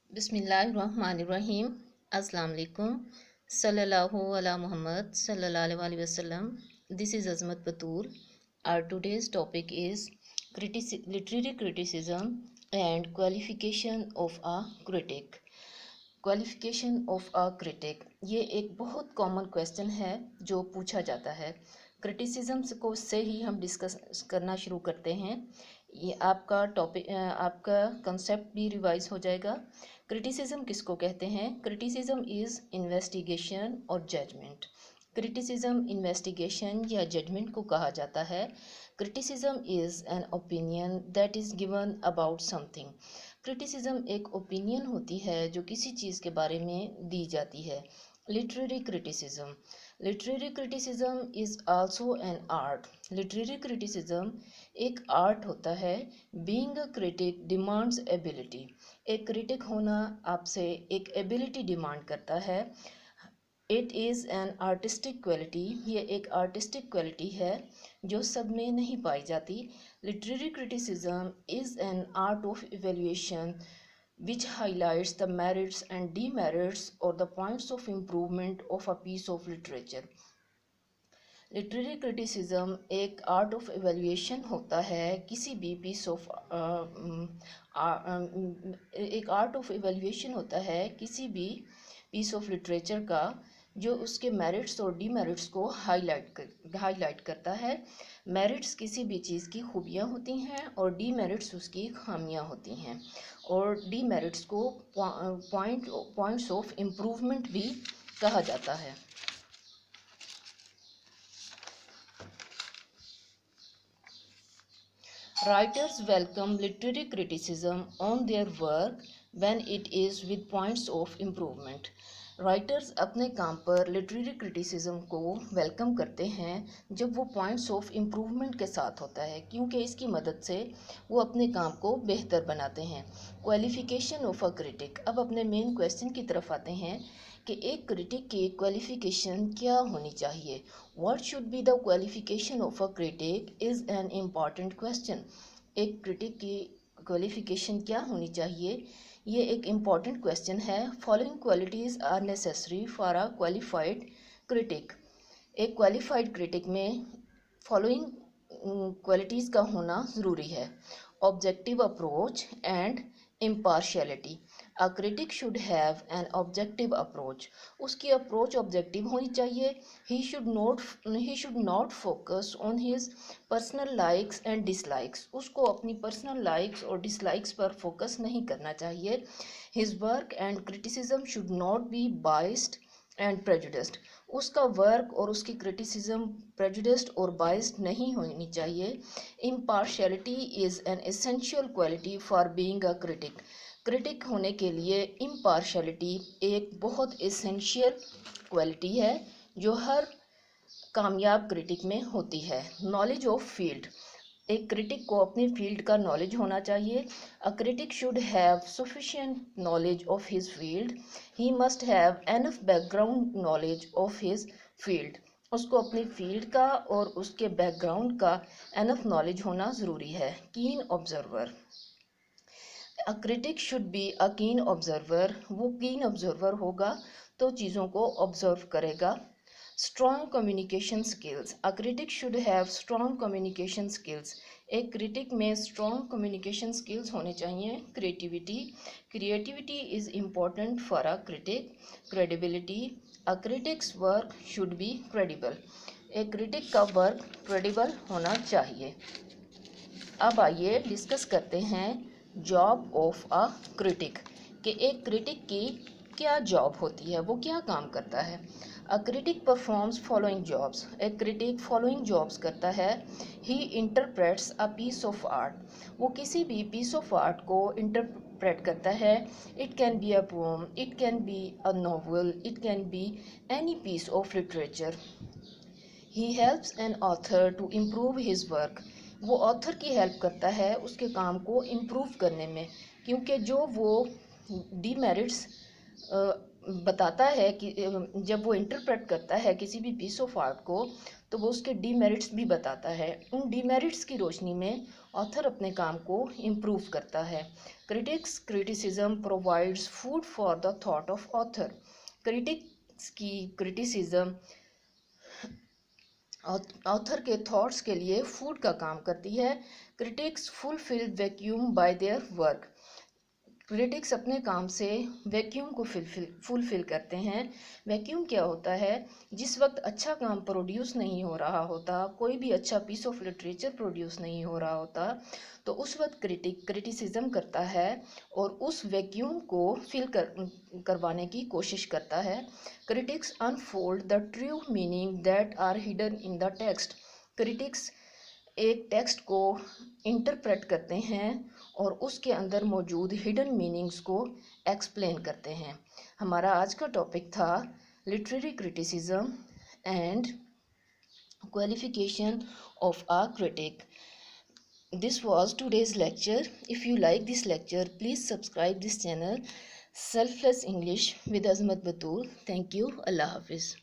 बिस्मिल्लाहिर्रहमानिर्रहीम। अस्सलाम वालेकुम। सल्लल्लाहु अला मुहम्मद सल्लल्लाहु अलैहि वसल्लम। This is Azmat Batul. Our today's topic is literary criticism and qualification of a critic. Qualification of a critic, ये एक बहुत कॉमन क्वेश्चन है जो पूछा जाता है। क्रिटिसिज्म को से ही हम डिस्कस करना शुरू करते हैं। ये आपका टॉपिक, आपका कंसेप्ट भी रिवाइज हो जाएगा। क्रिटिसिज्म किसको कहते हैं? क्रिटिसिज्म इज़ इन्वेस्टिगेशन और जजमेंट। क्रिटिसिज्म इन्वेस्टिगेशन या जजमेंट को कहा जाता है। Criticism is an opinion that is given about something. Criticism एक ओपिनियन होती है जो किसी चीज़ के बारे में दी जाती है। Literary criticism, literary criticism is also an art. Literary criticism एक आर्ट होता है। Being a critic demands ability. एक क्रिटिक होना आपसे एक एबिलिटी डिमांड करता है। It is an artistic quality, ये एक आर्टिस्टिक क्वालिटी है जो सब में नहीं पाई जाती। Literary criticism is an art of evaluation which highlights the merits and demerits or the points of improvement of a piece of literature. Literary criticism एक art of evaluation होता है किसी भी पीस ऑफ एक आर्ट ऑफ एवेल्युएशन होता है किसी भी पीस ऑफ लिटरेचर का, जो उसके मेरिट्स और डीमेरिट्स को हाईलाइट करता है। मेरिट्स किसी भी चीज़ की खूबियाँ होती हैं और डीमेरिट्स उसकी खामियाँ होती हैं, और डीमेरिट्स को पॉइंट्स ऑफ इम्प्रूवमेंट भी कहा जाता है। Writers welcome literary criticism on their work when it is with points of improvement. Writers अपने काम पर लिटरेरी क्रिटिसिज्म को वेलकम करते हैं जब वो पॉइंट्स ऑफ इम्प्रूवमेंट के साथ होता है, क्योंकि इसकी मदद से वो अपने काम को बेहतर बनाते हैं। क्वालिफिकेशन ऑफ अ क्रिटिक, अब अपने मेन क्वेश्चन की तरफ आते हैं कि एक क्रिटिक की क्वालिफिकेशन क्या होनी चाहिए। What should be the qualification of a critic is an important question. एक क्रिटिक की क्वालिफिकेशन क्या होनी चाहिए, ये एक इम्पॉर्टेंट क्वेश्चन है। Following qualities are necessary for a qualified critic. एक क्वालिफाइड क्रिटिक में फॉलोइंग क्वालिटीज़ का होना ज़रूरी है। Objective approach and impartiality. A critic should have an objective approach. उसकी अप्रोच ऑब्जेक्टिव होनी चाहिए। He should not focus on his personal likes and dislikes. उसको अपनी पर्सनल लाइक्स और डिसलाइक्स पर फोकस नहीं करना चाहिए। His work and criticism should not be biased and prejudiced. उसका वर्क और उसकी क्रिटिसिज्म प्रेजुडिस्ड और बाइस्ड नहीं होनी चाहिए। Impartiality is an essential quality for being a critic. Critic होने के लिए इम्पार्शियलिटी एक बहुत एसेंशियल क्वालिटी है जो हर कामयाब क्रिटिक में होती है। नॉलेज ऑफ फील्ड, एक क्रिटिक को अपनी फील्ड का नॉलेज होना चाहिए। अ critic should have sufficient knowledge of his field. He must have enough background knowledge of his field. उसको अपनी फील्ड का और उसके बैकग्राउंड का एनफ नॉलेज होना ज़रूरी है। कीन observer, a critic should be a कीन ऑब्जर्वर। वो कीन ऑब्जर्वर होगा तो चीज़ों को ऑब्जर्व करेगा। Strong communication skills, a critic should have strong communication skills. एक क्रिटिक में स्ट्रॉन्ग कम्युनिकेशन स्किल्स होने चाहिए। Creativity is important for a critic. Credibility, a critics work should be credible. एक क्रिटिक का वर्क क्रेडिबल होना चाहिए। अब आइए डिस्कस करते हैं जॉब ऑफ अ क्रिटिक, कि एक क्रिटिक की क्या जॉब होती है, वो क्या काम करता है। A critic performs following jobs. एक क्रिटिक फॉलोइंग जॉब्स करता है। He interprets a piece of art. वो किसी भी पीस ऑफ आर्ट को इंटरप्रेट करता है। It can be a poem, it can be a novel, it can be any piece of literature. He helps an author to improve his work. वो author की help करता है उसके काम को इम्प्रूव करने में, क्योंकि जो वो डीमेरिट्स बताता है कि जब वो इंटरप्रेट करता है किसी भी पीस ऑफ आर्ट को, तो वो उसके डीमेरिट्स भी बताता है। उन डीमेरिट्स की रोशनी में ऑथर अपने काम को इम्प्रूव करता है। Criticism provides food for the thought of author. Critics की क्रिटिसिज्म ऑथर के थॉट्स के लिए फूड का काम करती है। Critics fulfil vacuum bye their work. Critics अपने काम से वैक्यूम को फुलफिल करते हैं। वैक्यूम क्या होता है? जिस वक्त अच्छा काम प्रोड्यूस नहीं हो रहा होता, कोई भी अच्छा पीस ऑफ लिटरेचर प्रोड्यूस नहीं हो रहा होता, तो उस वक्त क्रिटिसिज्म करता है और उस वैक्यूम को करवाने की कोशिश करता है। Critics unfold the true meaning that are hidden in the text. Critics एक टेक्स्ट को इंटरप्रेट करते हैं और उसके अंदर मौजूद हिडन मीनिंग्स को एक्सप्लेन करते हैं। हमारा आज का टॉपिक था literary criticism and qualification of a critic. This was today's lecture. If you like this lecture, please subscribe this channel selfless English with Azmat Batool. Thank you. अल्लाह हाफिज़।